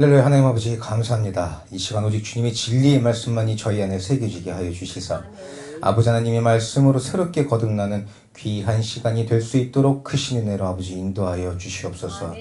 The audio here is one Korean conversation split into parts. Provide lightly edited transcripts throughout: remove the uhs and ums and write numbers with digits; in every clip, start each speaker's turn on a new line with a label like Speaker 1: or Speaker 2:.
Speaker 1: 할렐루야. 하나님 아버지 감사합니다. 이 시간 오직 주님의 진리의 말씀만이 저희 안에 새겨지게 하여 주시사 아버지 하나님의 말씀으로 새롭게 거듭나는 귀한 시간이 될 수 있도록 크신 은혜로 아버지 인도하여 주시옵소서.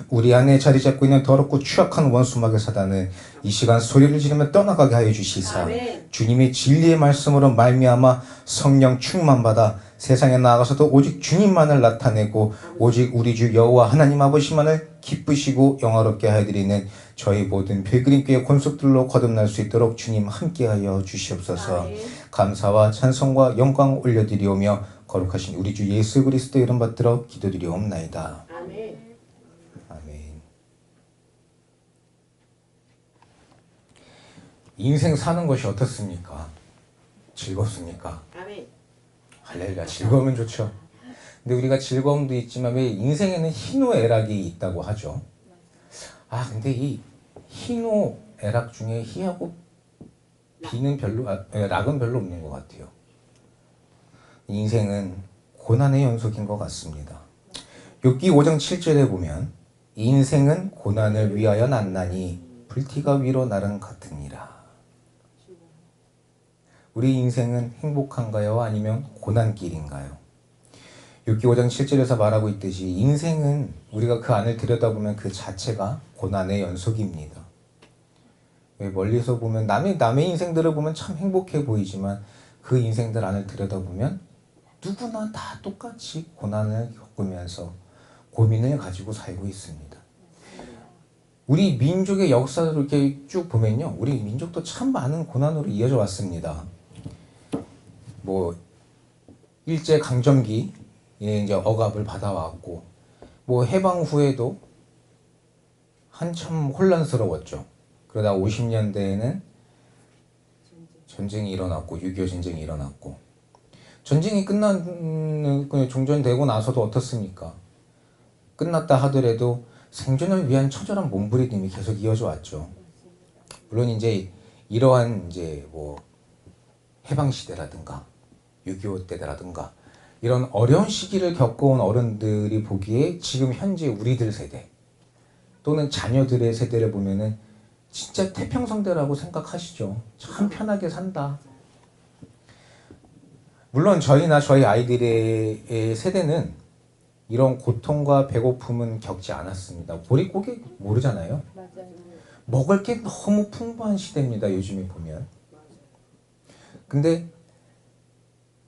Speaker 1: 우리 안에 자리 잡고 있는 더럽고 추악한 원수마귀 사단은 이 시간 소리를 지르며 떠나가게 하여 주시사 주님의 진리의 말씀으로 말미암아 성령 충만받아 세상에 나아가서도 오직 주님만을 나타내고 오직 우리 주 여호와 하나님 아버지만을 기쁘시고 영화롭게 하여 드리는 저희 모든 필그림교회 권속들로 거듭날 수 있도록 주님 함께하여 주시옵소서. 감사와 찬송과 영광 올려드리오며 거룩하신 우리 주 예수 그리스도 이름 받들어 기도드리옵나이다. 아멘. 아멘. 인생 사는 것이 어떻습니까? 즐겁습니까? 아멘. 할렐루야. 즐거우면 좋죠. 근데 우리가 즐거움도 있지만 왜 인생에는 희노애락이 있다고 하죠. 근데 이 희노애락 중에 희하고 비는 락은 별로 없는 것 같아요. 인생은 고난의 연속인 것 같습니다. 욥기 5장 7절에 보면 인생은 고난을 위하여 났나니 불티가 위로 날은 같으니라. 우리 인생은 행복한가요? 아니면 고난길인가요? 욥기 5장 7절에서 말하고 있듯이 인생은 우리가 그 안을 들여다보면 그 자체가 고난의 연속입니다. 멀리서 보면 남의 인생들을 보면 참 행복해 보이지만 그 인생들 안을 들여다보면 누구나 다 똑같이 고난을 겪으면서 고민을 가지고 살고 있습니다. 우리 민족의 역사를 이렇게 쭉 보면요, 우리 민족도 참 많은 고난으로 이어져 왔습니다. 일제 강점기 이제 억압을 받아왔고, 해방 후에도 한참 혼란스러웠죠. 그러다 50년대에는 전쟁이 일어났고, 6.25 전쟁이 일어났고, 전쟁이 종전되고 나서도 어떻습니까? 끝났다 하더라도 생존을 위한 처절한 몸부림이 계속 이어져 왔죠. 물론 이제 이러한 해방 시대라든가 6.25 때라든가 이런 어려운 시기를 겪어온 어른들이 보기에 지금 현재 우리들 세대 또는 자녀들의 세대를 보면은 진짜 태평성대라고 생각하시죠. 참 편하게 산다. 물론 저희나 저희 아이들의 세대는 이런 고통과 배고픔은 겪지 않았습니다. 보릿고개 모르잖아요. 맞아요. 먹을 게 너무 풍부한 시대입니다. 요즘에 보면. 근데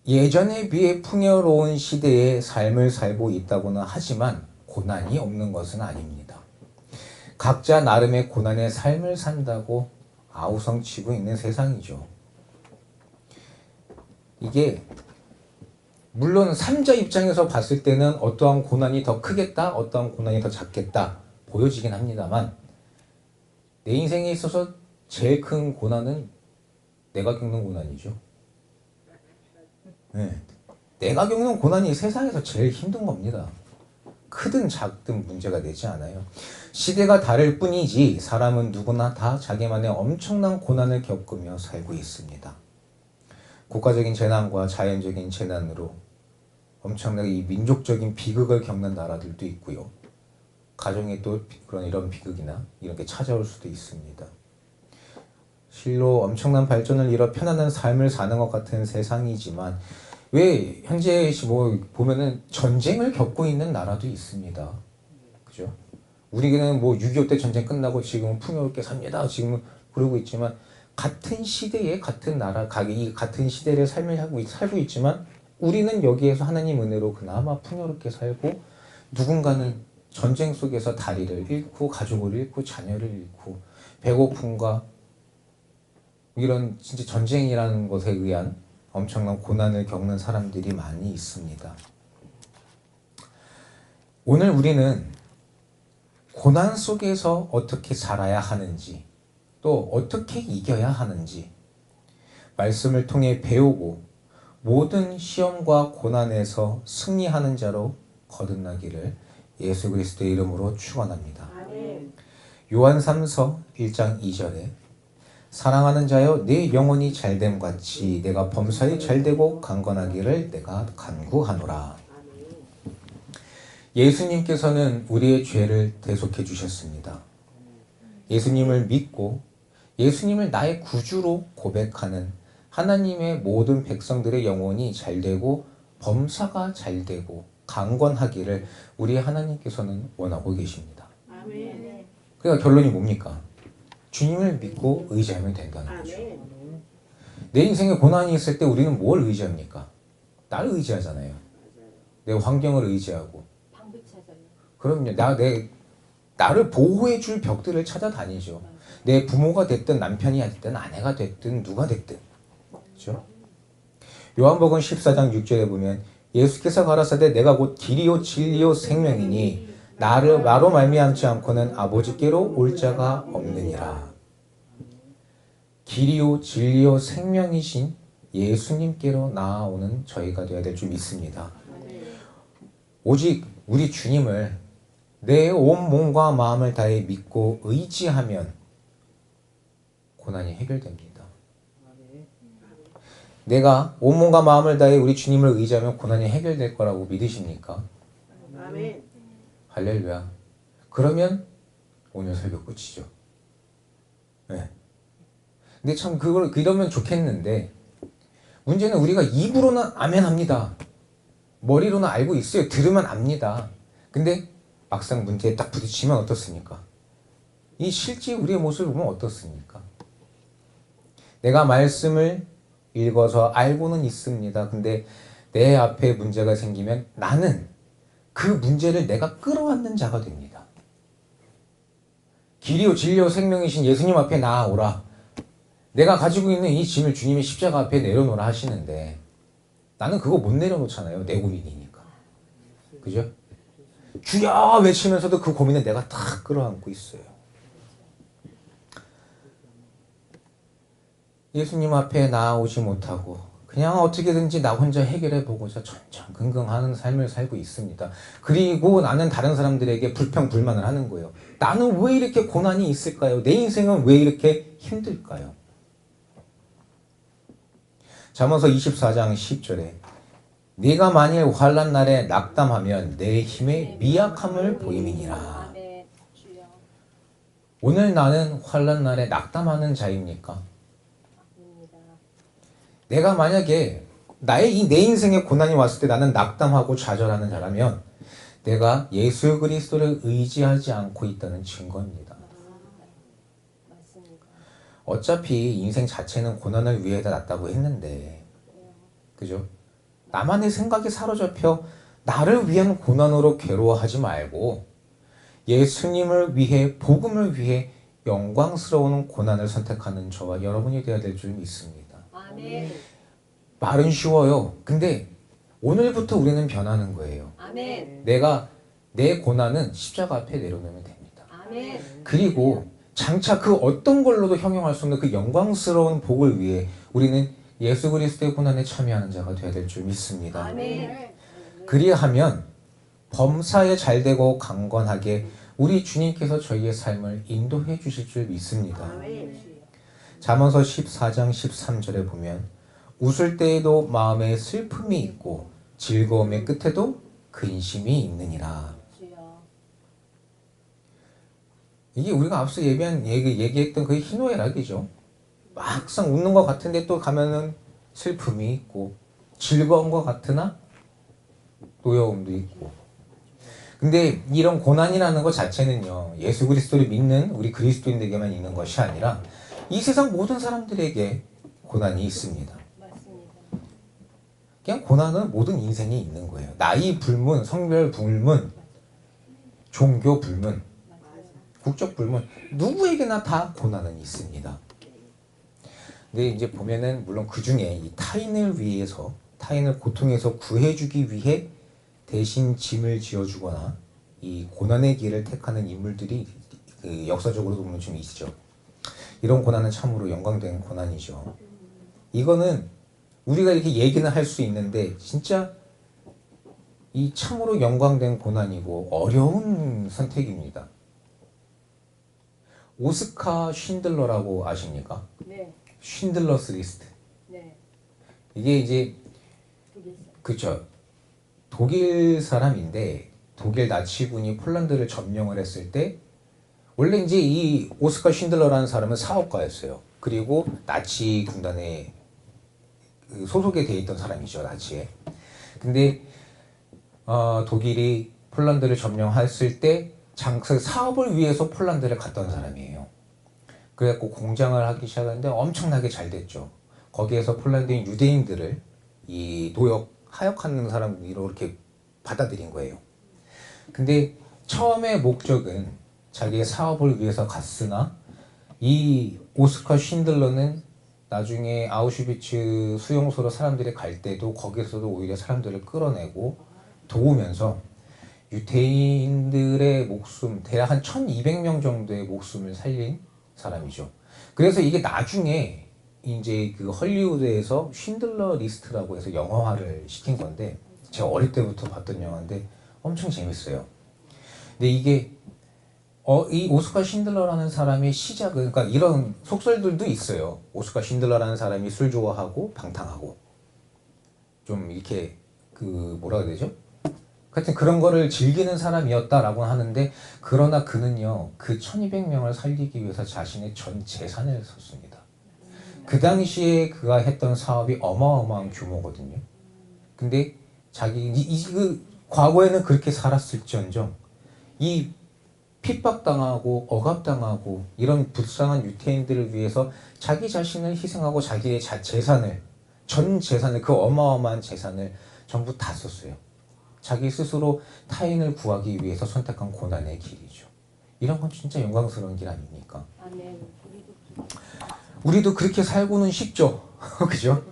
Speaker 1: 예전에 비해 풍요로운 시대의 삶을 살고 있다고는 하지만 고난이 없는 것은 아닙니다. 각자 나름의 고난의 삶을 산다고 아우성치고 있는 세상이죠. 이게 물론 삼자 입장에서 봤을 때는 어떠한 고난이 더 크겠다, 어떠한 고난이 더 작겠다 보여지긴 합니다만 내 인생에 있어서 제일 큰 고난은 내가 겪는 고난이죠. 네. 내가 겪는 고난이 세상에서 제일 힘든 겁니다. 크든 작든 문제가 되지 않아요. 시대가 다를 뿐이지 사람은 누구나 다 자기만의 엄청난 고난을 겪으며 살고 있습니다. 국가적인 재난과 자연적인 재난으로 엄청나게 이 민족적인 비극을 겪는 나라들도 있고요. 가정에 또 이런 비극이나 이런 게 찾아올 수도 있습니다. 실로 엄청난 발전을 이뤄 편안한 삶을 사는 것 같은 세상이지만 왜 현재 보면은 전쟁을 겪고 있는 나라도 있습니다. 그죠? 우리는 6.25 때 전쟁 끝나고 지금은 풍요롭게 삽니다. 지금은 그러고 있지만 같은 시대에 같은 나라, 이 같은 시대를 살고 있지만 우리는 여기에서 하나님 은혜로 그나마 풍요롭게 살고 누군가는 전쟁 속에서 다리를 잃고 가족을 잃고 자녀를 잃고 배고픔과 이런 진짜 전쟁이라는 것에 의한 엄청난 고난을 겪는 사람들이 많이 있습니다. 오늘 우리는 고난 속에서 어떻게 살아야 하는지 또 어떻게 이겨야 하는지 말씀을 통해 배우고 모든 시험과 고난에서 승리하는 자로 거듭나기를 예수 그리스도의 이름으로 축원합니다. 요한 3서 1장 2절에 사랑하는 자여 내 영혼이 잘됨 같이 내가 범사에 잘되고 강건하기를 내가 간구하노라. 예수님께서는 우리의 죄를 대속해 주셨습니다. 예수님을 믿고 예수님을 나의 구주로 고백하는 하나님의 모든 백성들의 영혼이 잘되고 범사가 잘되고 강건하기를 우리 하나님께서는 원하고 계십니다.
Speaker 2: 아멘.
Speaker 1: 그러니까 결론이 뭡니까? 주님을 믿고 의지하면 된다는 거죠.
Speaker 2: 아멘.
Speaker 1: 내 인생에 고난이 있을 때 우리는 뭘 의지합니까? 나를 의지하잖아요. 내 환경을 의지하고.
Speaker 3: 방법 찾아요.
Speaker 1: 그럼요. 나를 보호해 줄 벽들을 찾아다니죠. 내 부모가 됐든 남편이 됐든 아내가 됐든 누가 됐든. 그렇죠? 요한복음 14장 6절에 보면 예수께서 가라사대 내가 곧 길이요 진리요 생명이니 나로 말미암지 않고는 아버지께로 올 자가 없느니라. 길이요 진리요 생명이신 예수님께로 나아오는 저희가 되어야 될 줄 믿습니다. 오직 우리 주님을 내 온 몸과 마음을 다해 믿고 의지하면 고난이 해결됩니다. 내가 온 몸과 마음을 다해 우리 주님을 의지하면 고난이 해결될 거라고 믿으십니까?
Speaker 2: 아멘.
Speaker 1: 할렐루야. 그러면 오늘 설교 끝이죠. 네. 근데 참 이러면 좋겠는데 문제는 우리가 입으로는 아멘 합니다. 머리로는 알고 있어요. 들으면 압니다. 근데 막상 문제에 딱 부딪히면 어떻습니까? 이 실제 우리의 모습을 보면 어떻습니까? 내가 말씀을 읽어서 알고는 있습니다. 근데 내 앞에 문제가 생기면 나는 그 문제를 내가 끌어안는 자가 됩니다. 길이요 진리요 생명이신 예수님 앞에 나아오라. 내가 가지고 있는 이 짐을 주님이 십자가 앞에 내려놓으라 하시는데 나는 그거 못 내려놓잖아요. 내 고민이니까. 그죠? 주여 외치면서도 그 고민을 내가 다 끌어안고 있어요. 예수님 앞에 나아오지 못하고 그냥 어떻게든지 나 혼자 해결해보고자 전전긍긍하는 삶을 살고 있습니다. 그리고 나는 다른 사람들에게 불평불만을 하는 거예요. 나는 왜 이렇게 고난이 있을까요? 내 인생은 왜 이렇게 힘들까요? 잠언서 24장 10절에 네가 만일 환난 날에 낙담하면 내 힘의 미약함을 보임이니라. 오늘 나는 환난 날에 낙담하는 자입니까? 내가 만약에 내 인생에 고난이 왔을 때 나는 낙담하고 좌절하는 자라면 내가 예수 그리스도를 의지하지 않고 있다는 증거입니다. 어차피 인생 자체는 고난을 위해 났다고 했는데, 그죠? 나만의 생각에 사로잡혀 나를 위한 고난으로 괴로워하지 말고 예수님을 위해, 복음을 위해 영광스러운 고난을 선택하는 저와 여러분이 되어야 될 줄 믿습니다.
Speaker 3: 아멘.
Speaker 1: 말은 쉬워요. 근데 오늘부터 우리는 변하는 거예요.
Speaker 3: 아멘.
Speaker 1: 내가 내 고난은 십자가 앞에 내려놓으면 됩니다.
Speaker 3: 아멘.
Speaker 1: 그리고 장차 그 어떤 걸로도 형용할 수 없는 그 영광스러운 복을 위해 우리는 예수 그리스도의 고난에 참여하는 자가 되어야 될 줄 믿습니다.
Speaker 3: 아멘.
Speaker 1: 그리하면 범사에 잘되고 강건하게 우리 주님께서 저희의 삶을 인도해 주실 줄 믿습니다.
Speaker 2: 아멘.
Speaker 1: 잠언서 14장 13절에 보면 웃을 때에도 마음에 슬픔이 있고 즐거움의 끝에도 근심이 있느니라. 이게 우리가 앞서 얘기했던 그 희노애락이죠. 막상 웃는 것 같은데 또 가면은 슬픔이 있고 즐거운 것 같으나 노여움도 있고. 근데 이런 고난이라는 것 자체는요, 예수 그리스도를 믿는 우리 그리스도인에게만 있는 것이 아니라 이 세상 모든 사람들에게 고난이 있습니다.
Speaker 3: 맞습니다.
Speaker 1: 그냥 고난은 모든 인생에 있는 거예요. 나이 불문, 성별 불문, 종교 불문, 국적 불문, 누구에게나 다 고난은 있습니다. 근데 이제 보면은 물론 그 중에 이 타인을 위해서, 타인을 고통에서 구해주기 위해 대신 짐을 지어주거나 이 고난의 길을 택하는 인물들이 그 역사적으로도 보면 좀 있죠. 이런 고난은 참으로 영광된 고난이죠. 이거는 우리가 이렇게 얘기는 할 수 있는데 진짜 이 참으로 영광된 고난이고 어려운 선택입니다. 오스카 쉰들러라고 아십니까?
Speaker 3: 네.
Speaker 1: 쉰들러스 리스트.
Speaker 3: 네.
Speaker 1: 이게 이제 그쵸. 독일 사람인데 독일 나치군이 폴란드를 점령을 했을 때 원래 이제 이 오스카 쉰들러라는 사람은 사업가였어요. 그리고 나치 군단에 소속이 돼 있던 사람이죠, 나치에. 근데 독일이 폴란드를 점령했을 때 사업을 위해서 폴란드를 갔던 사람이에요. 그래갖고 공장을 하기 시작했는데 엄청나게 잘 됐죠. 거기에서 폴란드인 유대인들을 이 하역하는 사람으로 이렇게 받아들인 거예요. 근데 처음의 목적은 자기의 사업을 위해서 갔으나 이 오스카 쉰들러는 나중에 아우슈비츠 수용소로 사람들이 갈 때도 거기서도 오히려 사람들을 끌어내고 도우면서 유대인들의 목숨, 대략 한 1200명 정도의 목숨을 살린 사람이죠. 그래서 이게 나중에 이제 그 헐리우드에서 쉰들러 리스트라고 해서 영화화를 시킨 건데, 제가 어릴 때부터 봤던 영화인데 엄청 재밌어요. 근데 이게 이 오스카 쉰들러라는 사람의 시작은, 그러니까 이런 속설들도 있어요. 오스카 쉰들러라는 사람이 술 좋아하고 방탕하고 좀 이렇게 뭐라 해야 되죠? 하여튼 그런 거를 즐기는 사람이었다라고 하는데, 그러나 그는요, 그 1200명을 살리기 위해서 자신의 전 재산을 썼습니다. 그 당시에 그가 했던 사업이 어마어마한 규모거든요. 근데 과거에는 그렇게 살았을지언정 이 핍박당하고 억압당하고 이런 불쌍한 유태인들을 위해서 자기 자신을 희생하고 자기의 전 재산을, 그 어마어마한 재산을 전부 다 썼어요. 자기 스스로 타인을 구하기 위해서 선택한 고난의 길이죠. 이런 건 진짜 영광스러운 길 아닙니까?
Speaker 3: 아멘.
Speaker 1: 우리도 그렇게 살고는 싶죠. 그죠?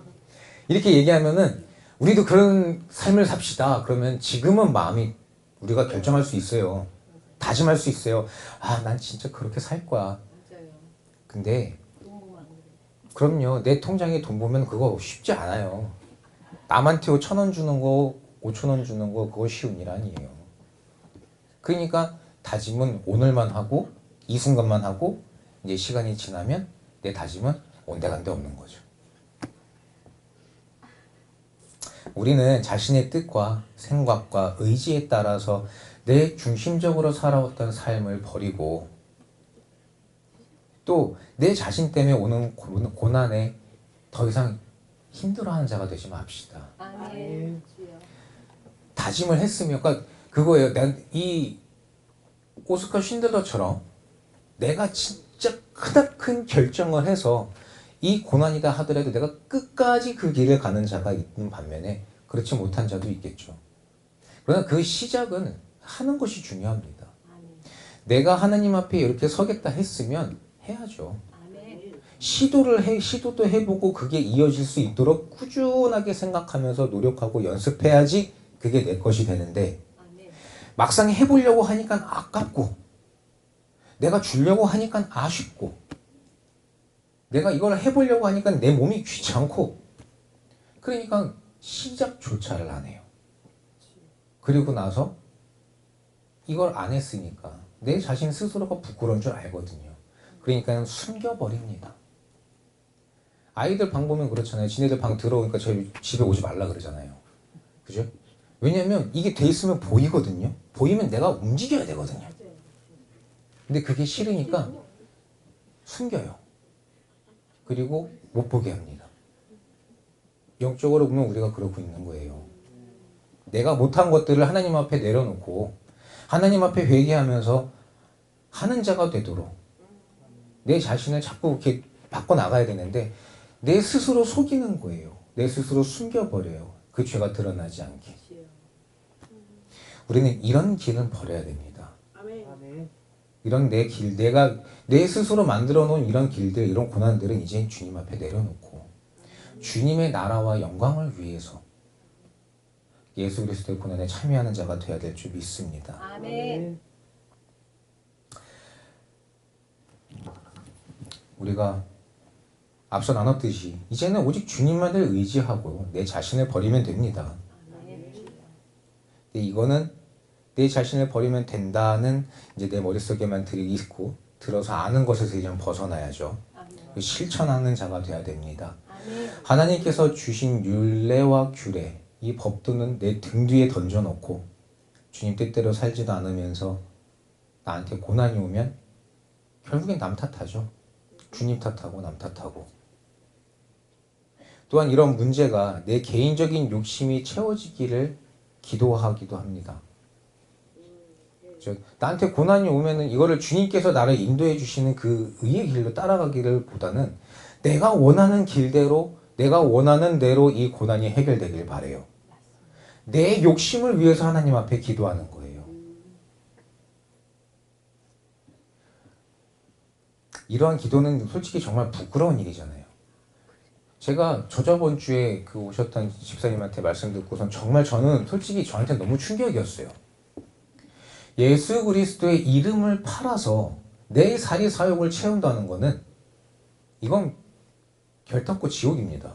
Speaker 1: 이렇게 얘기하면은 우리도 그런 삶을 삽시다. 그러면 지금은 마음이 우리가 결정할 수 있어요. 다짐할 수 있어요. 난 진짜 그렇게 살 거야. 근데 그럼요. 내 통장에 돈 보면 그거 쉽지 않아요. 남한테 1,000원 주는 거, 5,000원 주는 거, 그거 쉬운 일 아니에요. 그러니까 다짐은 오늘만 하고 이 순간만 하고 이제 시간이 지나면 내 다짐은 온데간데 없는 거죠. 우리는 자신의 뜻과 생각과 의지에 따라서 내 중심적으로 살아왔던 삶을 버리고 또 내 자신 때문에 오는 고난에 더 이상 힘들어하는 자가 되지 맙시다.
Speaker 3: 아멘.
Speaker 1: 다짐을 했으면, 그러니까 그거예요. 이 오스카 쉰들러처럼 내가 진짜 크나큰 결정을 해서 이 고난이다 하더라도 내가 끝까지 그 길을 가는 자가 있는 반면에 그렇지 못한 자도 있겠죠. 그러나 그 시작은 하는 것이 중요합니다. 내가 하나님 앞에 이렇게 서겠다 했으면 해야죠. 시도도 해보고 그게 이어질 수 있도록 꾸준하게 생각하면서 노력하고 연습해야지 그게 내 것이 되는데, 막상 해보려고 하니까 아깝고 내가 주려고 하니까 아쉽고 내가 이걸 해보려고 하니까 내 몸이 귀찮고, 그러니까 시작조차를 안 해요. 그리고 나서 이걸 안 했으니까 내 자신 스스로가 부끄러운 줄 알거든요. 그러니까 숨겨버립니다. 아이들 방 보면 그렇잖아요. 지네들 방 들어오니까 저희 집에 오지 말라 그러잖아요. 그죠? 왜냐면 이게 돼 있으면 보이거든요. 보이면 내가 움직여야 되거든요. 근데 그게 싫으니까 숨겨요. 그리고 못 보게 합니다. 영적으로 보면 우리가 그러고 있는 거예요. 내가 못한 것들을 하나님 앞에 내려놓고 하나님 앞에 회개하면서 하는 자가 되도록 내 자신을 자꾸 이렇게 바꿔나가야 되는데 내 스스로 속이는 거예요. 내 스스로 숨겨버려요. 그 죄가 드러나지 않게. 우리는 이런 길은 버려야 됩니다. 이런 내가 내 스스로 만들어 놓은 이런 길들, 이런 고난들은 이제 주님 앞에 내려놓고 주님의 나라와 영광을 위해서 예수 그리스도의 고난에 참여하는 자가 되어야 될 줄 믿습니다.
Speaker 3: 아멘.
Speaker 1: 우리가 앞서 나눴듯이 이제는 오직 주님만을 의지하고 내 자신을 버리면 됩니다. 근데 이거는 내 자신을 버리면 된다는 이제 내 머릿속에만 들이있고 들어서 아는 것에서 이제 벗어나야죠. 실천하는 자가 되어야 됩니다. 하나님께서 주신 율례와 규례, 이 법도는 내 등 뒤에 던져놓고 주님 뜻대로 살지도 않으면서 나한테 고난이 오면 결국엔 남 탓하죠. 주님 탓하고 남 탓하고. 또한 이런 문제가 내 개인적인 욕심이 채워지기를 기도하기도 합니다. 나한테 고난이 오면은 이거를 주님께서 나를 인도해 주시는 그 의의 길로 따라가기를 보다는 내가 원하는 길대로 내가 원하는 대로 이 고난이 해결되길 바래요. 내 욕심을 위해서 하나님 앞에 기도하는 거예요. 이러한 기도는 솔직히 정말 부끄러운 일이잖아요. 제가 저저번 주에 그 오셨던 집사님한테 말씀 듣고선 정말 저는 솔직히 저한테 너무 충격이었어요. 예수 그리스도의 이름을 팔아서 내 사리 사욕을 채운다는 거는 이건 결탄코 지옥입니다.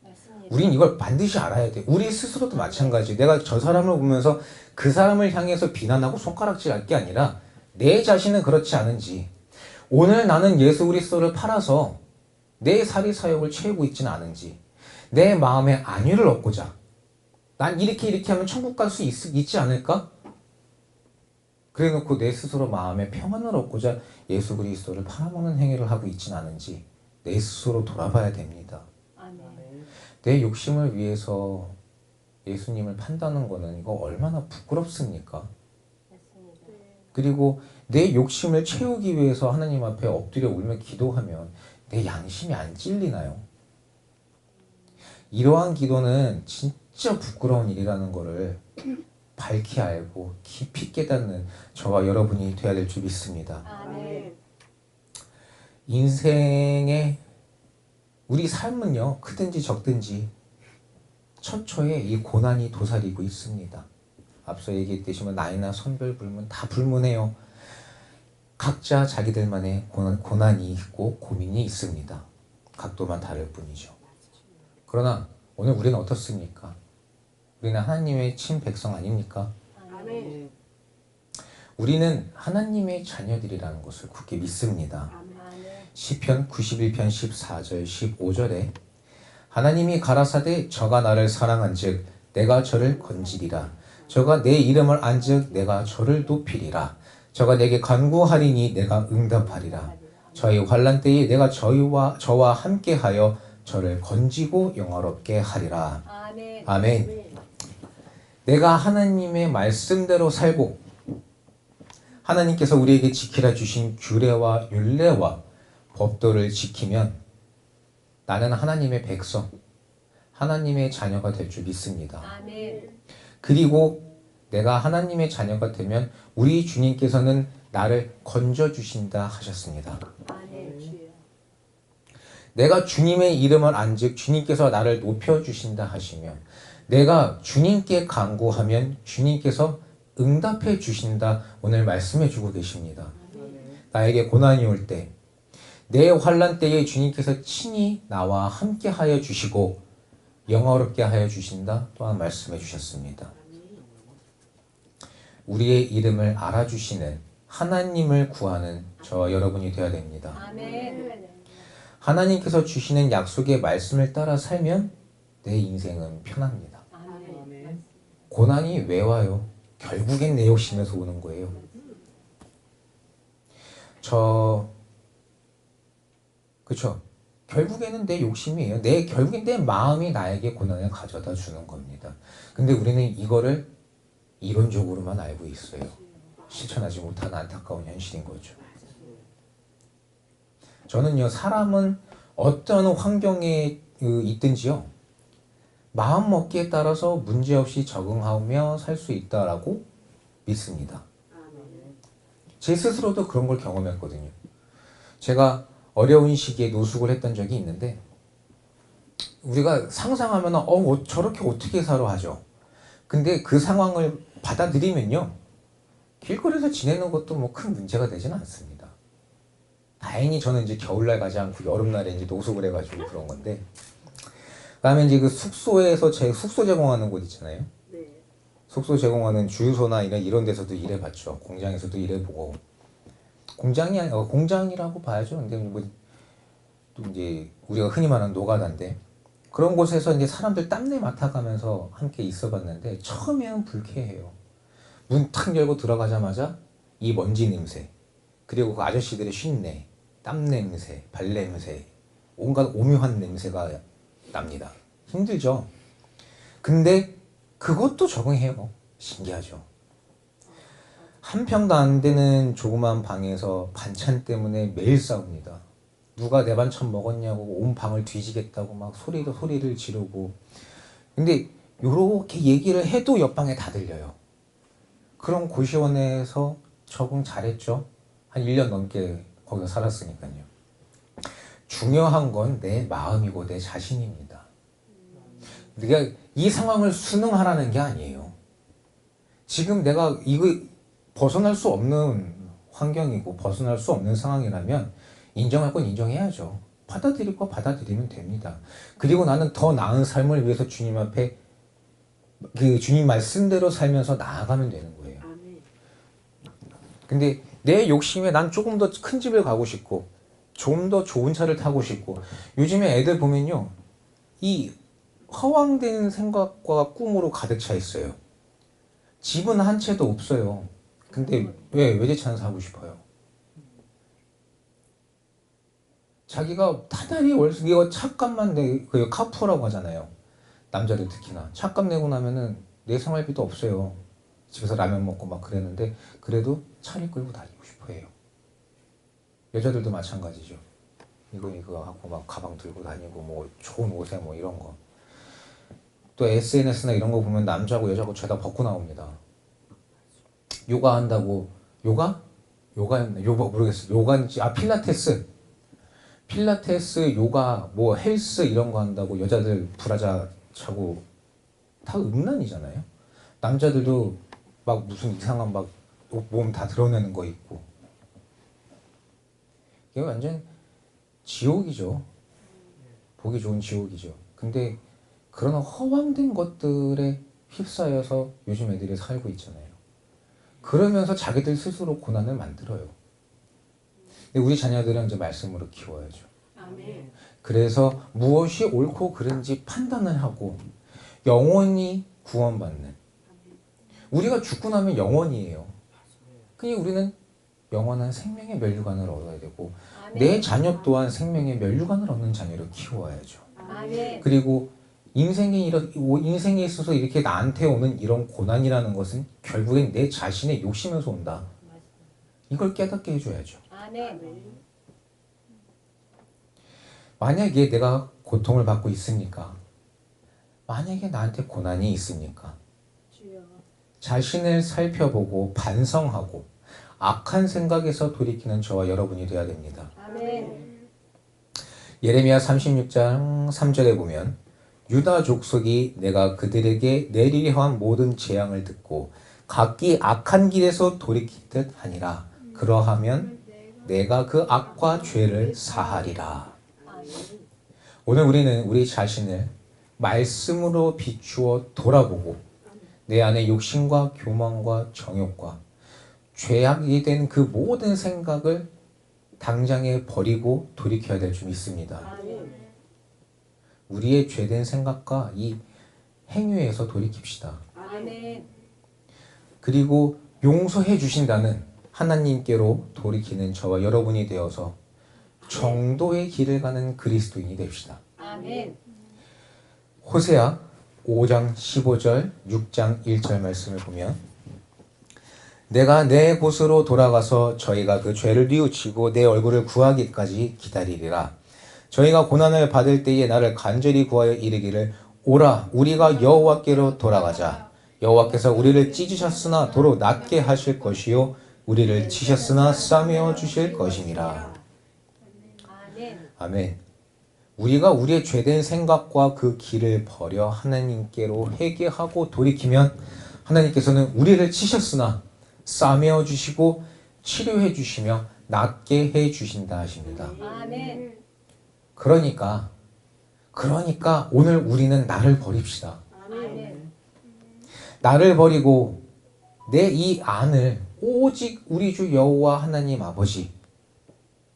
Speaker 3: 맞습니다.
Speaker 1: 우린 이걸 반드시 알아야 돼. 우리 스스로도 마찬가지. 내가 저 사람을 보면서 그 사람을 향해서 비난하고 손가락질할 게 아니라 내 자신은 그렇지 않은지, 오늘 나는 예수 그리스도를 팔아서 내 사리 사욕을 채우고 있지는 않은지, 내 마음에 안위를 얻고자 난 이렇게 하면 천국 갈 수 있지 않을까? 그래놓고 내 스스로 마음에 평안을 얻고자 예수 그리스도를 팔아먹는 행위를 하고 있지는 않은지 내 스스로 돌아봐야 됩니다.
Speaker 3: 아멘.
Speaker 1: 내 욕심을 위해서 예수님을 판다는 거는 이거 얼마나 부끄럽습니까?
Speaker 3: 맞습니다.
Speaker 1: 그리고 내 욕심을 채우기 위해서 하나님 앞에 엎드려 울며 기도하면 내 양심이 안 찔리나요? 이러한 기도는 진짜 부끄러운 일이라는 거를 밝히 알고 깊이 깨닫는 저와 여러분이 되어야 될 줄 믿습니다.
Speaker 3: 아멘.
Speaker 1: 인생의 우리 삶은요, 크든지 적든지 처처에 이 고난이 도사리고 있습니다. 앞서 얘기했듯이 나이나 성별 불문 다 불문해요. 각자 자기들만의 고난이 있고 고민이 있습니다. 각도만 다를 뿐이죠. 그러나 오늘 우리는 어떻습니까? 우리는 하나님의 친백성 아닙니까?
Speaker 2: 아멘.
Speaker 1: 우리는 하나님의 자녀들이라는 것을 굳게 믿습니다.
Speaker 3: 아멘.
Speaker 1: 시편 91편 14절 15절에 하나님이 가라사대 저가 나를 사랑한즉 내가 저를 건지리라. 저가 내 이름을 안즉 내가 저를 높이리라. 저가 내게 간구하리니 내가 응답하리라. 저희 환난 때에 내가 저와 함께하여 저를 건지고 영화롭게 하리라.
Speaker 3: 아멘.
Speaker 1: 아멘. 내가 하나님의 말씀대로 살고 하나님께서 우리에게 지키라 주신 규례와 율례와 법도를 지키면 나는 하나님의 백성, 하나님의 자녀가 될 줄 믿습니다.
Speaker 3: 아멘.
Speaker 1: 그리고 내가 하나님의 자녀가 되면 우리 주님께서는 나를 건져주신다 하셨습니다.
Speaker 3: 아멘.
Speaker 1: 내가 주님의 이름을 안즉 주님께서 나를 높여주신다 하시며 내가 주님께 간구하면 주님께서 응답해 주신다 오늘 말씀해 주고 계십니다. 나에게 고난이 올 때, 내 환난 때에 주님께서 친히 나와 함께 하여 주시고 영화롭게 하여 주신다 또한 말씀해 주셨습니다. 우리의 이름을 알아주시는 하나님을 구하는 저와 여러분이 되어야 됩니다.
Speaker 3: 아멘.
Speaker 1: 하나님께서 주시는 약속의 말씀을 따라 살면 내 인생은 편합니다.
Speaker 3: 아멘.
Speaker 1: 고난이 왜 와요? 결국엔 내 욕심에서 오는 거예요. 그쵸? 결국에는 내 욕심이에요. 결국엔 내 마음이 나에게 고난을 가져다 주는 겁니다. 근데 우리는 이거를 이론적으로만 알고 있어요. 실천하지 못하는 안타까운 현실인 거죠. 저는요, 사람은 어떤 환경에 있든지요, 마음 먹기에 따라서 문제없이 적응하며 살 수 있다라고 믿습니다. 제 스스로도 그런 걸 경험했거든요. 제가 어려운 시기에 노숙을 했던 적이 있는데 우리가 상상하면 저렇게 어떻게 살아 하죠. 근데 그 상황을 받아들이면요, 길거리에서 지내는 것도 뭐 큰 문제가 되지는 않습니다. 다행히 저는 이제 겨울날 가지 않고 여름날에 이제 노숙을 해가지고 그런 건데, 그다음에 이제 그 숙소에서 숙소 제공하는 곳 있잖아요.
Speaker 2: 네.
Speaker 1: 숙소 제공하는 주유소나 이런 데서도 일해봤죠. 공장에서도 일해보고, 공장이라고 봐야죠. 근데 뭐 또 이제 우리가 흔히 말하는 노가다인데 그런 곳에서 이제 사람들 땀내 맡아가면서 함께 있어봤는데 처음에는 불쾌해요. 문 탁 열고 들어가자마자 이 먼지 냄새, 그리고 그 아저씨들의 쉰내, 땀 냄새, 발 냄새, 온갖 오묘한 냄새가 납니다. 힘들죠. 근데 그것도 적응해요. 신기하죠. 한 평도 안 되는 조그만 방에서 반찬 때문에 매일 싸웁니다. 누가 내 반찬 먹었냐고 온 방을 뒤지겠다고 막 소리를 지르고. 근데 요렇게 얘기를 해도 옆방에 다 들려요. 그런 고시원에서 적응 잘했죠. 한 1년 넘게 거기서 살았으니까요. 중요한 건 내 마음이고 내 자신입니다. 네가 이 상황을 순응하라는 게 아니에요. 지금 내가 이거 벗어날 수 없는 환경이고 벗어날 수 없는 상황이라면 인정할 건 인정해야죠. 받아들일 거 받아들이면 됩니다. 그리고 나는 더 나은 삶을 위해서 주님 앞에 그 주님 말씀대로 살면서 나아가면 되는 거예요.
Speaker 2: 아멘.
Speaker 1: 근데 내 욕심에 난 조금 더 큰 집을 가고 싶고 좀 더 좋은 차를 타고 싶고 요즘에 애들 보면요. 이 허황된 생각과 꿈으로 가득 차 있어요. 집은 한 채도 없어요. 근데 왜 외제차는 사고 싶어요? 자기가 타다리 월세 이거 차값만 내 그 카푸어라고 하잖아요. 남자들 특히나 차값 내고 나면은 내 생활비도 없어요. 집에서 라면 먹고 막 그랬는데 그래도 차를 끌고 다니고 싶어해요. 여자들도 마찬가지죠. 이거 하고 막 가방 들고 다니고 뭐 좋은 옷에 뭐 이런 거. 또 SNS나 이런 거 보면 남자고 여자고 죄다 벗고 나옵니다. 요가 한다고 요가였나? 요가 모르겠어요. 요가인지 필라테스, 요가, 뭐 헬스 이런 거 한다고 여자들 브라자 차고 다 음란이잖아요. 남자들도 막 무슨 이상한 막 몸 다 드러내는 거 있고. 이게 완전 지옥이죠. 보기 좋은 지옥이죠. 근데 그런 허황된 것들에 휩싸여서 요즘 애들이 살고 있잖아요. 그러면서 자기들 스스로 고난을 만들어요. 근데 우리 자녀들은 이제 말씀으로 키워야죠.
Speaker 2: 아멘.
Speaker 1: 그래서 무엇이 옳고 그른지 판단을 하고 영원히 구원받는. 우리가 죽고 나면 영원이에요. 그러니 우리는 영원한 생명의 면류관을 얻어야 되고 내 자녀 또한 생명의 면류관을 얻는 자녀를 키워야죠.
Speaker 3: 아멘.
Speaker 1: 그리고 인생에 있어서 이렇게 나한테 오는 이런 고난이라는 것은 결국엔 내 자신의 욕심에서 온다. 이걸 깨닫게 해줘야죠.
Speaker 3: 아멘.
Speaker 1: 만약에 내가 고통을 받고 있습니까? 만약에 나한테 고난이 있습니까?
Speaker 2: 주여.
Speaker 1: 자신을 살펴보고 반성하고 악한 생각에서 돌이키는 저와 여러분이 되어야 됩니다.
Speaker 3: 아멘.
Speaker 1: 예레미야 36장 3절에 보면 유다 족속이 내가 그들에게 내리려 한 모든 재앙을 듣고 각기 악한 길에서 돌이킬 듯 하니라. 그러하면 내가 그 악과 죄를 사하리라. 오늘 우리는 우리 자신을 말씀으로 비추어 돌아보고 내 안에 욕심과 교만과 정욕과 죄악이 된 그 모든 생각을 당장에 버리고 돌이켜야 될 줄 믿습니다.
Speaker 2: 아멘.
Speaker 1: 우리의 죄된 생각과 이 행위에서 돌이킵시다.
Speaker 3: 아멘.
Speaker 1: 그리고 용서해 주신다는 하나님께로 돌이키는 저와 여러분이 되어서 정도의 길을 가는 그리스도인이 됩시다.
Speaker 3: 아멘.
Speaker 1: 호세아 5장 15절, 6장 1절 말씀을 보면 내가 내 곳으로 돌아가서 저희가 그 죄를 뉘우치고 내 얼굴을 구하기까지 기다리리라. 저희가 고난을 받을 때에 나를 간절히 구하여 이르기를 오라 우리가 여호와께로 돌아가자. 여호와께서 우리를 찢으셨으나 도로 낫게 하실 것이요 우리를 치셨으나 싸매어 주실 것임이라.
Speaker 3: 아멘.
Speaker 1: 아멘. 우리가 우리의 죄된 생각과 그 길을 버려 하나님께로 회개하고 돌이키면 하나님께서는 우리를 치셨으나 싸매어 주시고 치료해 주시며 낫게 해 주신다 하십니다.
Speaker 3: 아멘.
Speaker 1: 그러니까 오늘 우리는 나를 버립시다.
Speaker 3: 아멘.
Speaker 1: 나를 버리고 내 이 안을 오직 우리 주 여호와 하나님 아버지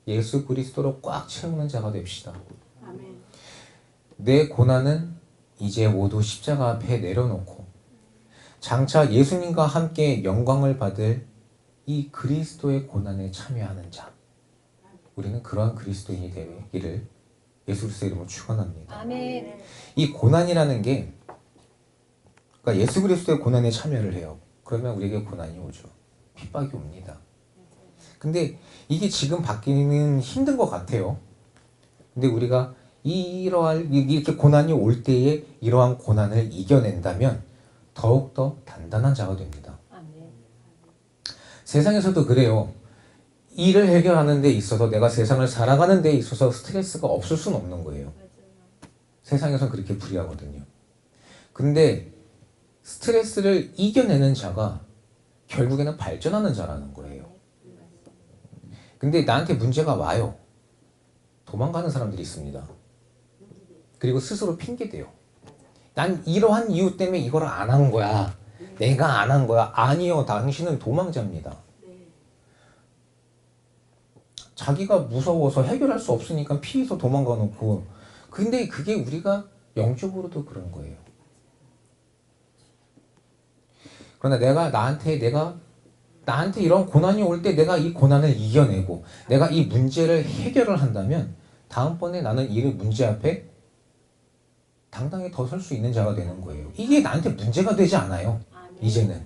Speaker 1: 예수 그리스도로 꽉 채우는 자가 됩시다.
Speaker 2: 아멘.
Speaker 1: 내 고난은 이제 모두 십자가 앞에 내려놓고 장차 예수님과 함께 영광을 받을 이 그리스도의 고난에 참여하는 자, 우리는 그러한 그리스도인이 되기를 예수 그리스도의 이름으로 축원합니다.
Speaker 3: 아멘.
Speaker 1: 이 고난이라는 게, 그러니까 예수 그리스도의 고난에 참여를 해요. 그러면 우리에게 고난이 오죠. 핍박이 옵니다. 근데 이게 지금 받기는 힘든 것 같아요. 근데 우리가 이렇게 고난이 올 때에 이러한 고난을 이겨낸다면 더욱더 단단한 자가 됩니다.
Speaker 3: 아멘.
Speaker 1: 세상에서도 그래요. 일을 해결하는 데 있어서, 내가 세상을 살아가는 데 있어서 스트레스가 없을 수는 없는 거예요. 세상에선 그렇게 불리하거든요. 근데 스트레스를 이겨내는 자가 결국에는 발전하는 자라는 거예요. 근데 나한테 문제가 와요. 도망가는 사람들이 있습니다. 그리고 스스로 핑계대요. 난 이러한 이유 때문에 이걸 안 한 거야. 내가 안 한 거야. 아니요, 당신은 도망자입니다. 자기가 무서워서 해결할 수 없으니까 피해서 도망가 놓고. 근데 그게 우리가 영적으로도 그런 거예요. 그러나 내가 나한테 이런 고난이 올 때 내가 이 고난을 이겨내고 내가 이 문제를 해결을 한다면 다음번에 나는 이 문제 앞에 당당히 더 설 수 있는 자가 되는 거예요. 이게 나한테 문제가 되지 않아요. 이제는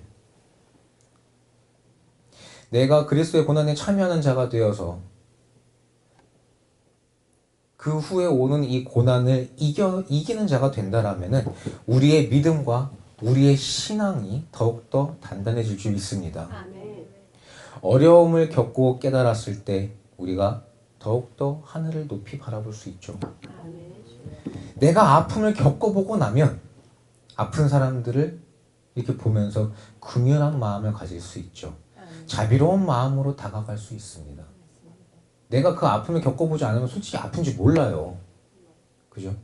Speaker 1: 내가 그리스도의 고난에 참여하는 자가 되어서 그 후에 오는 이 고난을 이기는 자가 된다라면은 우리의 믿음과 우리의 신앙이 더욱더 단단해질 줄 믿습니다.
Speaker 2: 아멘.
Speaker 1: 어려움을 겪고 깨달았을 때 우리가 더욱더 하늘을 높이 바라볼 수 있죠.
Speaker 2: 아멘.
Speaker 1: 내가 아픔을 겪어보고 나면 아픈 사람들을 이렇게 보면서 긍휼한 마음을 가질 수 있죠. 자비로운 마음으로 다가갈 수 있습니다. 내가 그 아픔을 겪어보지 않으면 솔직히 아픈지 몰라요. 그죠?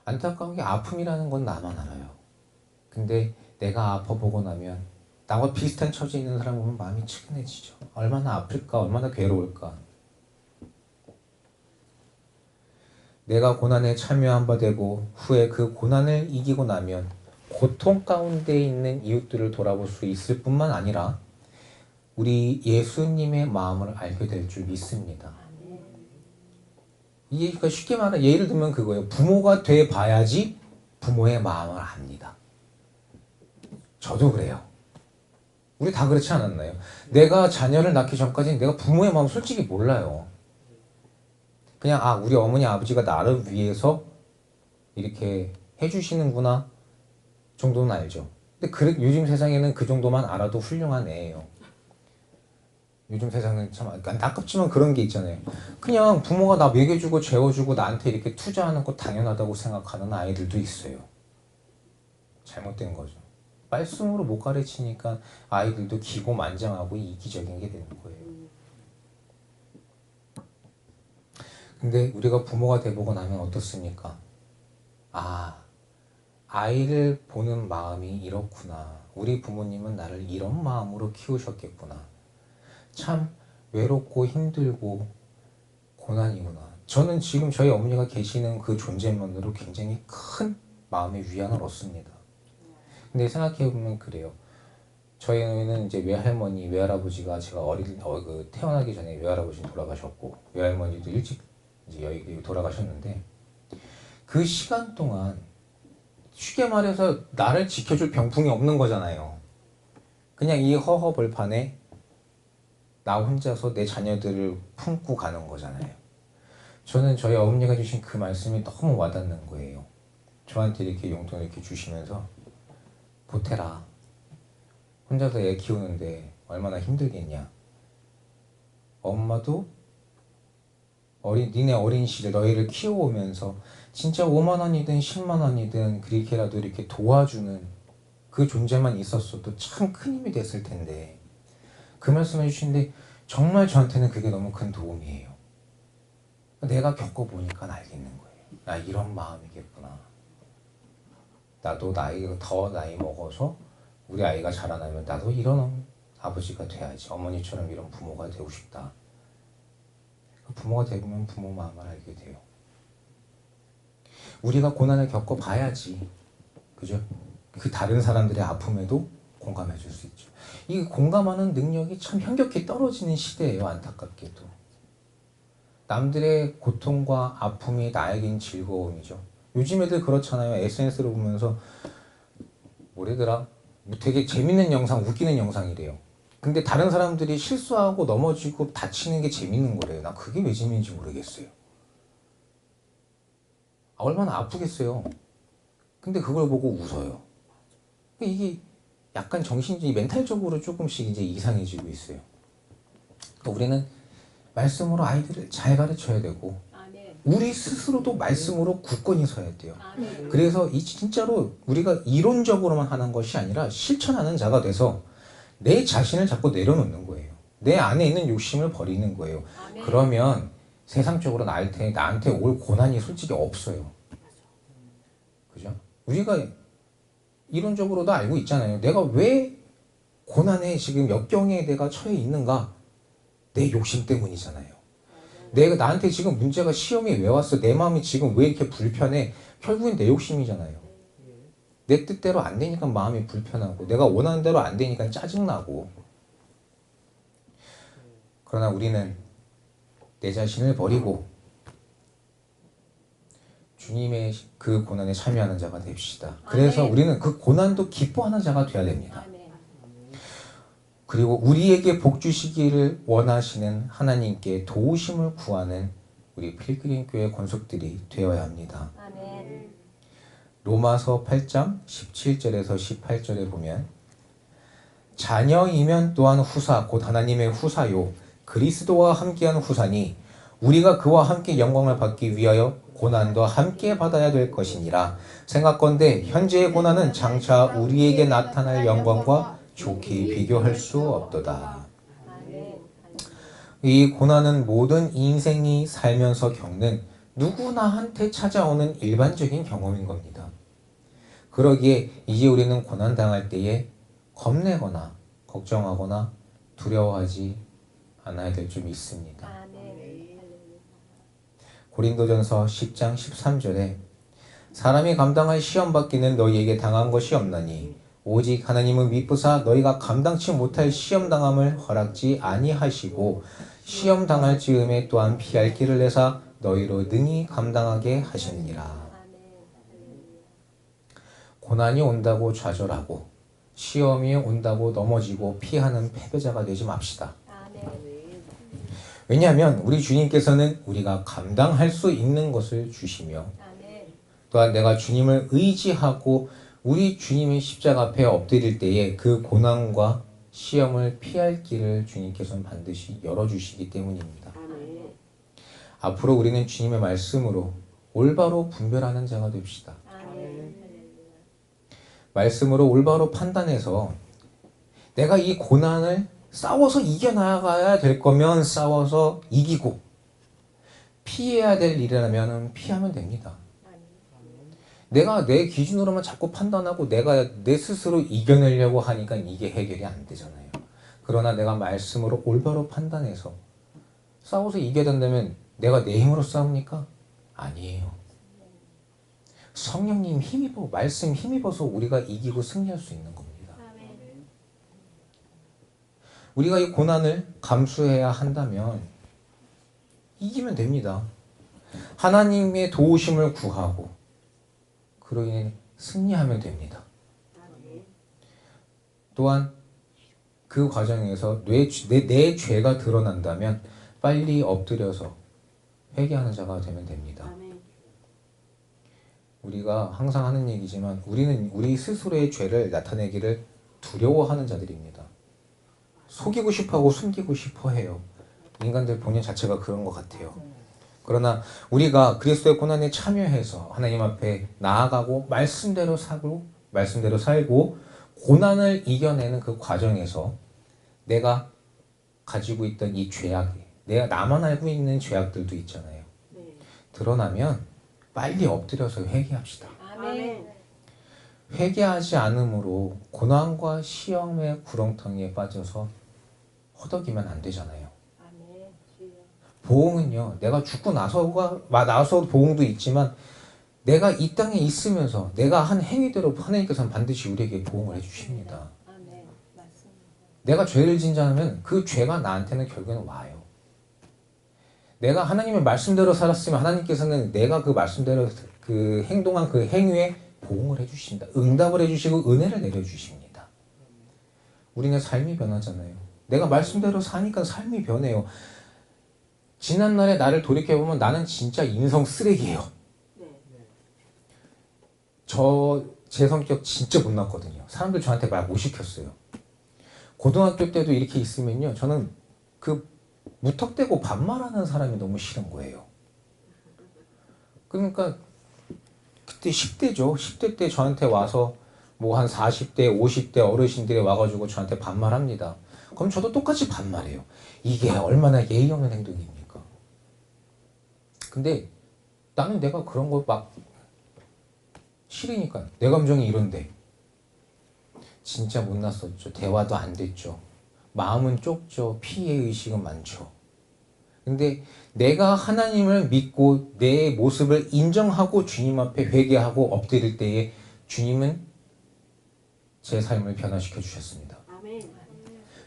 Speaker 1: 안타까운 게 아픔이라는 건 나만 알아요. 근데 내가 아파보고 나면 나와 비슷한 처지에 있는 사람 보면 마음이 측은해지죠. 얼마나 아플까, 얼마나 괴로울까. 내가 고난에 참여한 바 되고 후에 그 고난을 이기고 나면 고통 가운데 있는 이웃들을 돌아볼 수 있을 뿐만 아니라 우리 예수님의 마음을 알게 될 줄 믿습니다. 이게 그러니까 쉽게 말하면 예를 들면 그거예요. 부모가 돼 봐야지 부모의 마음을 압니다. 저도 그래요. 우리 다 그렇지 않았나요? 내가 자녀를 낳기 전까지는 내가 부모의 마음 솔직히 몰라요. 그냥 우리 어머니 아버지가 나를 위해서 이렇게 해주시는구나 정도는 알죠. 근데 요즘 세상에는 그 정도만 알아도 훌륭한 애예요. 요즘 세상은 참 안타깝지만 그런 게 있잖아요. 그냥 부모가 나 먹여주고 재워주고 나한테 이렇게 투자하는 거 당연하다고 생각하는 아이들도 있어요. 잘못된 거죠. 말씀으로 못 가르치니까 아이들도 기고만장하고 이기적인 게 되는 거예요. 근데 우리가 부모가 돼보고 나면 어떻습니까? 아이를 보는 마음이 이렇구나. 우리 부모님은 나를 이런 마음으로 키우셨겠구나. 참 외롭고 힘들고 고난이구나. 저는 지금 저희 어머니가 계시는 그 존재만으로 굉장히 큰 마음의 위안을 얻습니다. 근데 생각해보면 그래요. 저희는 이제 외할머니, 외할아버지가 제가 태어나기 전에 외할아버지는 돌아가셨고 외할머니도 일찍 이제 여기 돌아가셨는데 그 시간 동안 쉽게 말해서 나를 지켜줄 병풍이 없는 거잖아요. 그냥 이 허허벌판에 나 혼자서 내 자녀들을 품고 가는 거잖아요. 저는 저희 어머니가 주신 그 말씀이 너무 와닿는 거예요. 저한테 이렇게 용돈을 이렇게 주시면서 보태라. 혼자서 애 키우는데 얼마나 힘들겠냐. 엄마도 니네 어린 시절 너희를 키워오면서 진짜 5만 원이든 10만 원이든 그렇게라도 이렇게 도와주는 그 존재만 있었어도 참 큰 힘이 됐을 텐데 그 말씀 해주시는데 정말 저한테는 그게 너무 큰 도움이에요. 내가 겪어보니까 알겠는 거예요. 나 이런 마음이겠구나. 나도 더 나이 먹어서 우리 아이가 자라나면 나도 이런 아버지가 돼야지. 어머니처럼 이런 부모가 되고 싶다. 부모가 되면 부모 마음을 알게 돼요. 우리가 고난을 겪어봐야지. 그죠? 그 다른 사람들의 아픔에도 공감해 줄 수 있죠. 이 공감하는 능력이 참 현격히 떨어지는 시대예요. 안타깝게도. 남들의 고통과 아픔이 나에겐 즐거움이죠. 요즘 애들 그렇잖아요. SNS를 보면서 뭐래더라? 되게 재밌는 영상, 웃기는 영상이래요. 근데 다른 사람들이 실수하고 넘어지고 다치는 게 재밌는 거래요. 나 그게 왜 재밌는지 모르겠어요. 얼마나 아프겠어요. 근데 그걸 보고 웃어요. 이게 약간 정신적인 멘탈적으로 조금씩 이제 이상해지고 있어요. 그러니까 우리는 말씀으로 아이들을 잘 가르쳐야 되고
Speaker 3: 아멘.
Speaker 1: 우리 스스로도 말씀으로 굳건히 서야 돼요.
Speaker 3: 아멘.
Speaker 1: 그래서 이 진짜로 우리가 이론적으로만 하는 것이 아니라 실천하는 자가 돼서 내 자신을 자꾸 내려놓는 거예요. 내 안에 있는 욕심을 버리는 거예요.
Speaker 3: 아멘.
Speaker 1: 그러면 세상적으로 나한테 올 고난이 솔직히 없어요. 그죠? 우리가 이론적으로도 알고 있잖아요. 내가 왜 고난에 지금 역경에 내가 처해 있는가? 내 욕심 때문이잖아요. 내가 나한테 지금 문제가 시험이 왜 왔어? 내 마음이 지금 왜 이렇게 불편해? 결국엔 내 욕심이잖아요. 내 뜻대로 안 되니까 마음이 불편하고 내가 원하는 대로 안 되니까 짜증나고. 그러나 우리는 내 자신을 버리고 주님의 그 고난에 참여하는 자가 됩시다. 그래서
Speaker 3: 아멘.
Speaker 1: 우리는 그 고난도 기뻐하는 자가 되어야 됩니다.
Speaker 3: 아멘.
Speaker 1: 그리고 우리에게 복 주시기를 원하시는 하나님께 도우심을 구하는 우리 필그림 교회 권속들이 되어야 합니다.
Speaker 3: 아멘.
Speaker 1: 로마서 8장 17절에서 18절에 보면 자녀이면 또한 후사 곧 하나님의 후사요 그리스도와 함께한 후사니 우리가 그와 함께 영광을 받기 위하여 고난도 함께 받아야 될 것이니라. 생각건대 현재의 고난은 장차 우리에게 나타날 영광과 좋게 비교할 수 없도다.
Speaker 3: 아멘.
Speaker 1: 이 고난은 모든 인생이 살면서 겪는 누구나 한테 찾아오는 일반적인 경험인 겁니다. 그러기에 이제 우리는 고난당할 때에 겁내거나 걱정하거나 두려워하지 않아야 될 점이 있습니다.
Speaker 3: 아멘.
Speaker 1: 고린도전서 10장 13절에 사람이 감당할 시험 받기는 너희에게 당한 것이 없나니 오직 하나님은 미쁘사 너희가 감당치 못할 시험 당함을 허락지 아니하시고 시험 당할 즈음에 또한 피할 길을 내사 너희로 능히 감당하게 하시느니라. 고난이 온다고 좌절하고 시험이 온다고 넘어지고 피하는 패배자가 되지 맙시다.
Speaker 3: 아멘.
Speaker 1: 왜냐하면 우리 주님께서는 우리가 감당할 수 있는 것을 주시며
Speaker 3: 아멘.
Speaker 1: 또한 내가 주님을 의지하고 우리 주님의 십자가 앞에 엎드릴 때에 그 고난과 시험을 피할 길을 주님께서는 반드시 열어주시기 때문입니다.
Speaker 2: 아멘.
Speaker 1: 앞으로 우리는 주님의 말씀으로 올바로 분별하는 자가 됩시다.
Speaker 3: 아멘.
Speaker 1: 말씀으로 올바로 판단해서 내가 이 고난을 싸워서 이겨나가야 될 거면 싸워서 이기고 피해야 될 일이라면 피하면 됩니다. 내가 내 기준으로만 자꾸 판단하고 내가 내 스스로 이겨내려고 하니까 이게 해결이 안 되잖아요. 그러나 내가 말씀으로 올바로 판단해서 싸워서 이겨야 된다면 내가 내 힘으로 싸웁니까? 아니에요. 성령님 힘입어, 말씀 힘입어서 우리가 이기고 승리할 수 있는 겁니다.
Speaker 3: 아멘.
Speaker 1: 우리가 이 고난을 감수해야 한다면 이기면 됩니다. 하나님의 도우심을 구하고 그로 인해 승리하면 됩니다. 또한 그 과정에서 내 죄가 드러난다면 빨리 엎드려서 회개하는 자가 되면 됩니다.
Speaker 2: 아멘.
Speaker 1: 우리가 항상 하는 얘기지만 우리는 우리 스스로의 죄를 나타내기를 두려워하는 자들입니다. 속이고 싶어하고 숨기고 싶어해요. 인간들 본연 자체가 그런 것 같아요. 그러나 우리가 그리스도의 고난에 참여해서 하나님 앞에 나아가고 말씀대로 살고 고난을 이겨내는 그 과정에서 내가 가지고 있던 이 죄악이 나만 알고 있는 죄악들도 있잖아요.
Speaker 2: 네.
Speaker 1: 드러나면 빨리 엎드려서 회개합시다.
Speaker 3: 아멘.
Speaker 1: 회개하지 않으므로 고난과 시험의 구렁텅이에 빠져서 허덕이면 안 되잖아요.
Speaker 3: 아멘. 주여.
Speaker 1: 보응은요, 내가 죽고 나서 보응도 있지만 내가 이 땅에 있으면서 내가 한 행위대로 하나님께서는 반드시 우리에게 보응을 해주십니다.
Speaker 3: 아멘.
Speaker 1: 내가 죄를 진지하면 그 죄가 나한테는 결국에는 와요. 내가 하나님의 말씀대로 살았으면 하나님께서는 내가 그 말씀대로 그 행동한 그 행위에 보응을 해주십니다. 응답을 해주시고 은혜를 내려주십니다. 우리는 삶이 변하잖아요. 내가 말씀대로 사니까 삶이 변해요. 지난날에 나를 돌이켜보면 나는 진짜 인성 쓰레기예요.
Speaker 2: 네.
Speaker 1: 제 성격 진짜 못났거든요. 사람들 저한테 말 못 시켰어요. 고등학교 때도 이렇게 있으면요. 저는 그 무턱대고 반말하는 사람이 너무 싫은 거예요. 그러니까 그때 10대죠. 10대 때 저한테 와서 뭐 한 40대, 50대 어르신들이 와가지고 저한테 반말합니다. 그럼 저도 똑같이 반말해요. 이게 얼마나 예의 없는 행동입니까? 근데 나는 내가 그런 거 막 싫으니까 내 감정이 이런데 진짜 못났었죠. 대화도 안 됐죠. 마음은 좁죠. 피해의식은 많죠. 근데 내가 하나님을 믿고 내 모습을 인정하고 주님 앞에 회개하고 엎드릴 때에 주님은 제 삶을 변화시켜 주셨습니다.
Speaker 2: 아멘.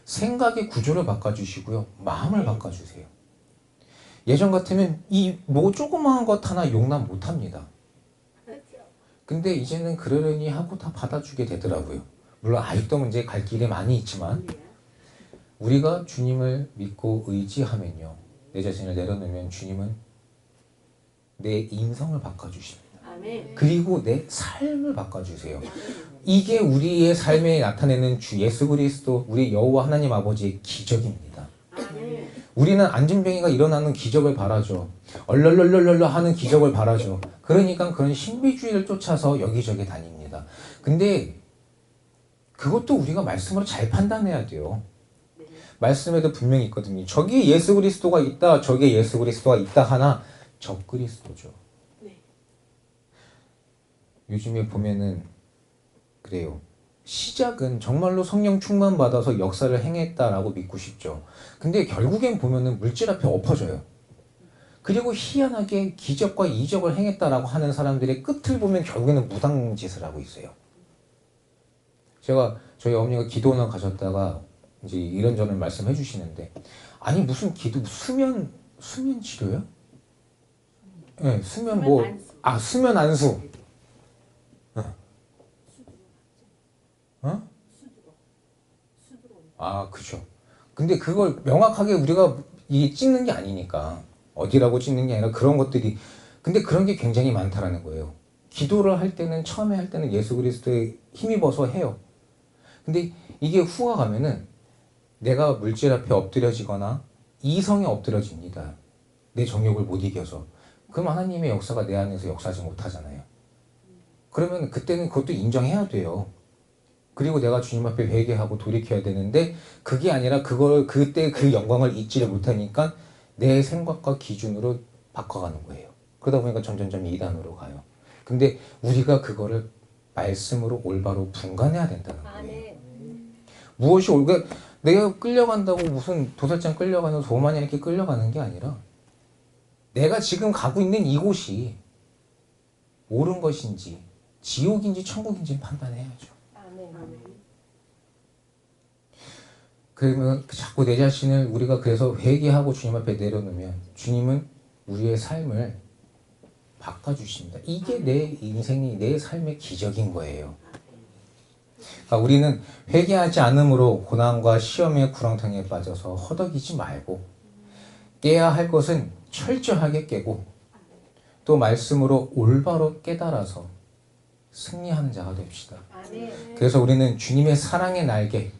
Speaker 1: 생각의 구조를 바꿔주시고요. 마음을 바꿔주세요. 예전 같으면 이 뭐 조그마한 것 하나 용납 못합니다. 근데 이제는 그러려니 하고 다 받아주게 되더라고요. 물론 아직도 문제 갈 길이 많이 있지만 우리가 주님을 믿고 의지하면요. 내 자신을 내려놓으면 주님은 내 인성을 바꿔주십니다.
Speaker 2: 아멘.
Speaker 1: 그리고 내 삶을 바꿔주세요. 이게 우리의 삶에 나타내는 주 예수 그리스도 우리 여호와 하나님 아버지의 기적입니다.
Speaker 2: 아멘.
Speaker 1: 우리는 안진뱅이가 일어나는 기적을 바라죠. 얼얼얼얼얼 하는 기적을 바라죠. 그러니까 그런 신비주의를 쫓아서 여기저기 다닙니다. 근데 그것도 우리가 말씀으로 잘 판단해야 돼요. 말씀에도 분명히 있거든요. 저기 예수 그리스도가 있다, 저기 예수 그리스도가 있다 하나 적 그리스도죠.
Speaker 2: 네.
Speaker 1: 요즘에 보면은 그래요. 시작은 정말로 성령 충만 받아서 역사를 행했다라고 믿고 싶죠. 근데 결국엔 보면은 물질 앞에 엎어져요. 그리고 희한하게 기적과 이적을 행했다라고 하는 사람들의 끝을 보면 결국에는 무당짓을 하고 있어요. 제가 저희 어머니가 기도원을 가셨다가 이제 이런저런 말씀해 주시는데 아니 무슨 수면 치료요? 네, 수면 뭐 수면 안수. 어? 그죠. 근데 그걸 명확하게 우리가 이게 찍는 게 아니니까 어디라고 찍는 게 아니라 그런 것들이 근데 그런 게 굉장히 많다라는 거예요. 기도를 할 때는 처음에 할 때는 예수 그리스도에 힘입어서 해요. 근데 이게 후가 가면은 내가 물질 앞에 엎드려지거나 이성에 엎드려집니다. 내 정욕을 못 이겨서. 그럼 하나님의 역사가 내 안에서 역사하지 못하잖아요. 그러면 그때는 그것도 인정해야 돼요. 그리고 내가 주님 앞에 회개하고 돌이켜야 되는데 그게 아니라 그걸 그때 그 영광을 잊지를 못하니까 내 생각과 기준으로 바꿔가는 거예요. 그러다 보니까 점점점 이단으로 가요. 근데 우리가 그거를 말씀으로 올바로 분간해야 된다는 거예요. 무엇이 옳게 내가 끌려간다고 무슨 도살장 끌려가는 소만이 이렇게 끌려가는 게 아니라 내가 지금 가고 있는 이곳이 옳은 것인지 지옥인지 천국인지 판단해야죠. 그러면 자꾸 내 자신을 우리가 그래서 회개하고 주님 앞에 내려놓으면 주님은 우리의 삶을 바꿔주십니다. 이게 내 인생이 내 삶의 기적인 거예요. 그러니까 우리는 회개하지 않음으로 고난과 시험의 구렁텅이에 빠져서 허덕이지 말고 깨야 할 것은 철저하게 깨고 또 말씀으로 올바로 깨달아서 승리하는 자가 됩시다. 그래서 우리는 주님의 사랑의 날개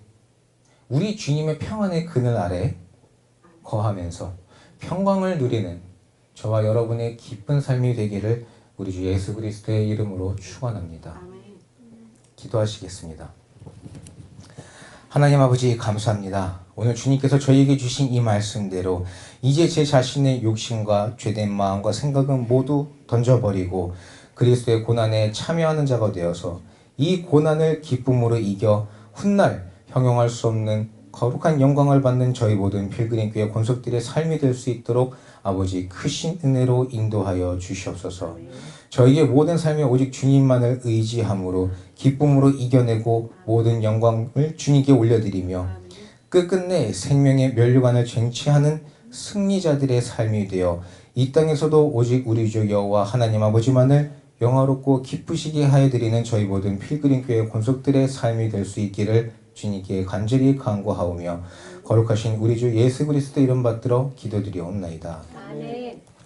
Speaker 1: 우리 주님의 평안의 그늘 아래 거하면서 평강을 누리는 저와 여러분의 기쁜 삶이 되기를 우리 주 예수 그리스도의 이름으로 축원합니다. 기도하시겠습니다. 하나님 아버지 감사합니다. 오늘 주님께서 저희에게 주신 이 말씀대로 이제 제 자신의 욕심과 죄된 마음과 생각은 모두 던져버리고 그리스도의 고난에 참여하는 자가 되어서 이 고난을 기쁨으로 이겨 훗날 형용할 수 없는 거룩한 영광을 받는 저희 모든 필그림교회 권속들의 삶이 될 수 있도록 아버지 크신 은혜로 인도하여 주시옵소서. 저희의 모든 삶이 오직 주님만을 의지함으로 기쁨으로 이겨내고 모든 영광을 주님께 올려드리며 끝끝내 생명의 면류관을 쟁취하는 승리자들의 삶이 되어 이 땅에서도 오직 우리 주 여호와 하나님 아버지만을 영화롭고 기쁘시게 하여 드리는 저희 모든 필그림교회 권속들의 삶이 될 수 있기를 주님께 간절히 간구하오며 거룩하신 우리 주 예수 그리스도 이름 받들어 기도드리옵나이다.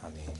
Speaker 3: 아멘.